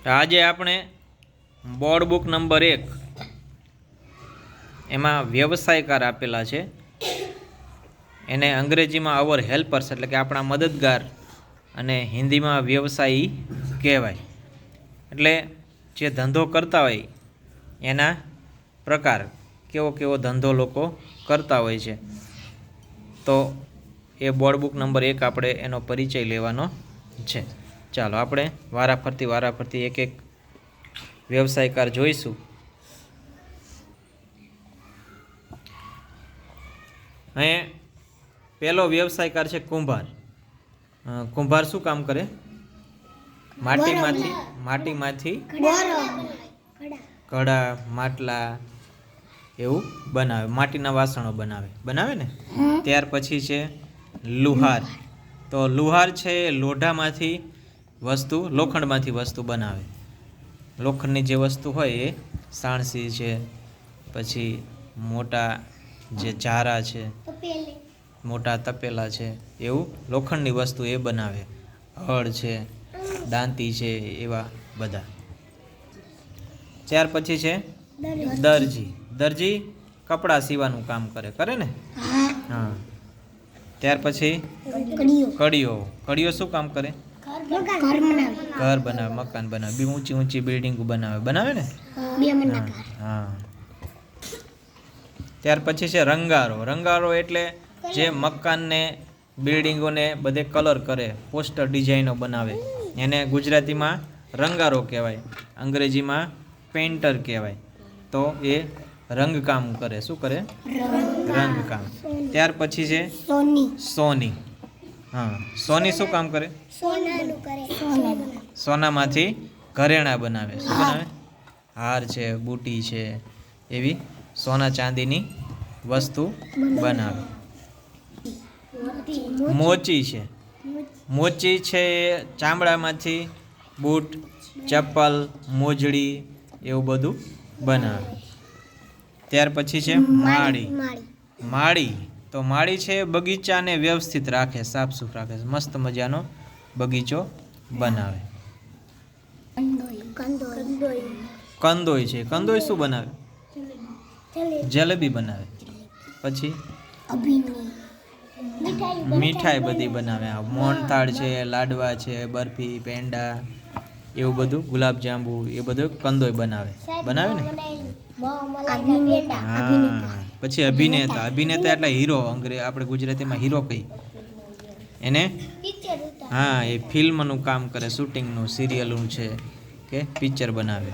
આજે આપણે board book number 1 એમાં વ્યવસાયકાર આપેલા છે. એને અંગ્રેજીમાં અવર હેલ્પર્સ એટલે કે આપણા મદદગાર અને હિન્દીમાં વ્યવસાયી કહેવાય. એટલે જે ધંધો કરતા હોય એના પ્રકાર, કેવો કેવો ધંધો લોકો કરતા હોય છે. તો એ બોર્ડ બુક નંબર 1 આપણે એનો પરિચય લેવાનો છે. ચાલો આપણે વારાફરતી એક એક વ્યવસાયકાર જોઈશું. અહીં પહેલો વ્યવસાયકાર છે કુંભાર. કુંભાર શું કામ કરે? માટીમાંથી ઘડા, માટલા એવું બનાવે, માટીના વાસણો બનાવે ને. ત્યાર પછી છે લુહાર. તો લુહાર છે લોઢામાંથી લોખંડમાંથી વસ્તુ બનાવે. લોખંડની જે વસ્તુ હોય એ સાણસી છે, પછી મોટા જે જારા છે, મોટા તપેલા છે, એવું લોખંડની વસ્તુ એ બનાવે. હળ છે, દાંતી છે, એવા બધા. ત્યાર પછી છે દરજી કપડાં સીવાનું કામ કરે ને. હા. ત્યાર પછી કડીઓ શું કામ કરે? ઘર બનાવે, મકાન બનાવે, ઊંચી બિલ્ડિંગ બનાવે ને. હા. ત્યાર પછી છે રંગારો એટલે જે મકાનને, બિલ્ડિંગોને બધે કલર કરે, પોસ્ટર ડિઝાઇનો બનાવે, એને ગુજરાતીમાં રંગારો કહેવાય, અંગ્રેજીમાં પેઇન્ટર કહેવાય. તો એ રંગકામ કરે. શું કરે? રંગકામ. ત્યાર પછી છે સોની. હા. સોની શું કામ કરે? સોનામાંથી ઘરેણાં બનાવે. શું બનાવે? હાર છે, બુટી છે, એવી સોના ચાંદીની વસ્તુ બનાવે. મોચી છે એ ચામડામાંથી બૂટ, ચપ્પલ, મોજડી એવું બધું બનાવે. ત્યાર પછી છે માળી. તો માળી છે બગીચાને વ્યવસ્થિત રાખે, સાફ સુફ રાખે, મસ્ત મજાનો બગીચો બનાવે. કંદોઈ છે. કંદોઈ શું બનાવે? જલેબી બનાવે. પછી મીઠાઈ બધી બનાવે. મોહનથાળ છે, લાડવા છે, બરફી, પેંડા એવું બધું, ગુલાબજાંબુ એ બધું કંદોઈ બનાવે ને. હા. પછી અભિનેતા એટલે હીરો. આપણે ગુજરાતીમાં હીરો કહી એને. હા, એ ફિલ્મનું કામ કરે, શૂટિંગનું, સિરિયલનું છે કે પિક્ચર બનાવે.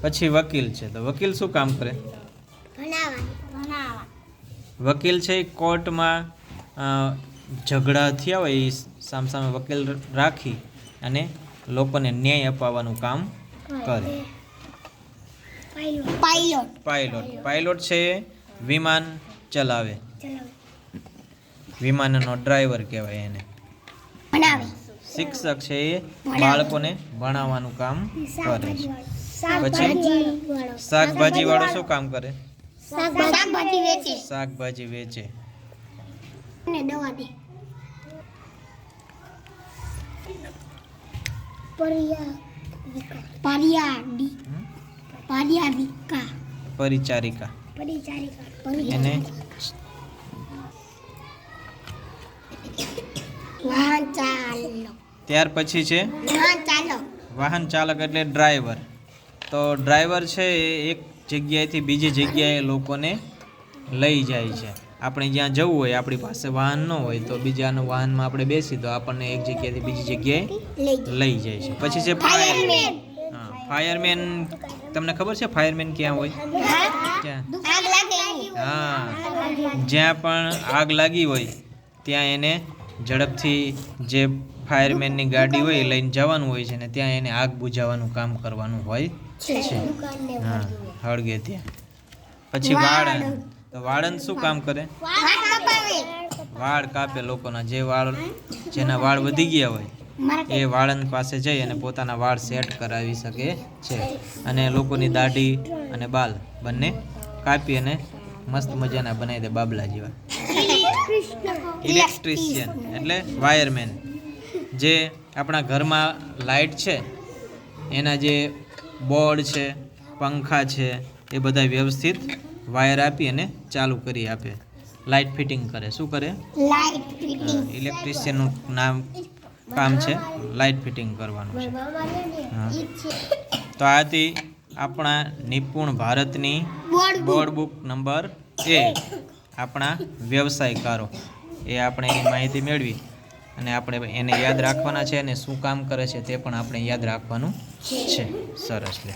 પછી વકીલ છે. તો વકીલ શું કામ કરે? વકીલ છે એ કોર્ટમાં ઝઘડા થયા હોય એ સામે વકીલ રાખી અને લોકોને ન્યાય અપાવવાનું કામ કરે. પાયલોટ છે એ વિમાન ચલાવે, વિમાનનો ડ્રાઈવર કહેવાય એને. શિક્ષક છે એ બાળકોને ભણાવવાનું કામ કરે છે. પછી શાકભાજી વાળો શું કામ કરે? શાકભાજી વેચે. પરિચારિકા એને. ત્યાર પછી છે વાહન ચાલક એટલે ડ્રાઈવર. તો ડ્રાઈવર છે એ એક જગ્યાએથી બીજી જગ્યાએ લોકોને લઈ જાય છે. આપણે જ્યાં જવું હોય, આપણી પાસે વાહન ન હોય તો બીજાના વાહનમાં આપણે બેસી તો આપણને એક જગ્યાએથી બીજી જગ્યાએ લઈ જાય છે. પછી છે ફાયરમેન. હા, ફાયરમેન. તમને ખબર છે ફાયરમેન ક્યાં હોય? હા, જ્યાં પણ આગ લાગી હોય ત્યાં એને ઝડપથી જે ફાયરમેનની ગાડી હોય લઈને જવાનું હોય છે ને ત્યાં એને આગ બુઝાવવાનું કામ કરવાનું હોય છે. હા, હળગે ત્યાં. પછી વાળંદ. તો વાળંદ શું કામ કરે? વાળ કાપે લોકોના. જેના વાળ વધી ગયા હોય એ વાળંદ પાસે જઈ અને પોતાના વાળ સેટ કરાવી શકે છે. અને લોકોની દાઢી અને બાલ બંને કાપી અને મસ્ત મજાના બનાવી દે, બાબલા જેવા. ઇલેક્ટ્રિશિયન એટલે વાયરમેન. જે આપણા ઘરમાં લાઇટ છે એના જે બોર્ડ છે, પંખા છે, એ બધા વ્યવસ્થિત વાયર આપી અને ચાલુ કરી આપે. લાઇટ ફિટિંગ કરે. શું કરે? Light fitting. ઇલેક્ટ્રિશિયનનું કામ છે લાઇટ ફિટિંગ કરવાનું છે. હા. તો આ હતી આપણા નિપુણ ભારતની બોર્ડ બુક નંબર 1, આપણા વ્યવસાયકારો. એ આપણે એની માહિતી મેળવી અને આપણે એને યાદ રાખવાના છે અને શું કામ કરે છે તે પણ આપણે યાદ રાખવાનું છે. સરસ લે.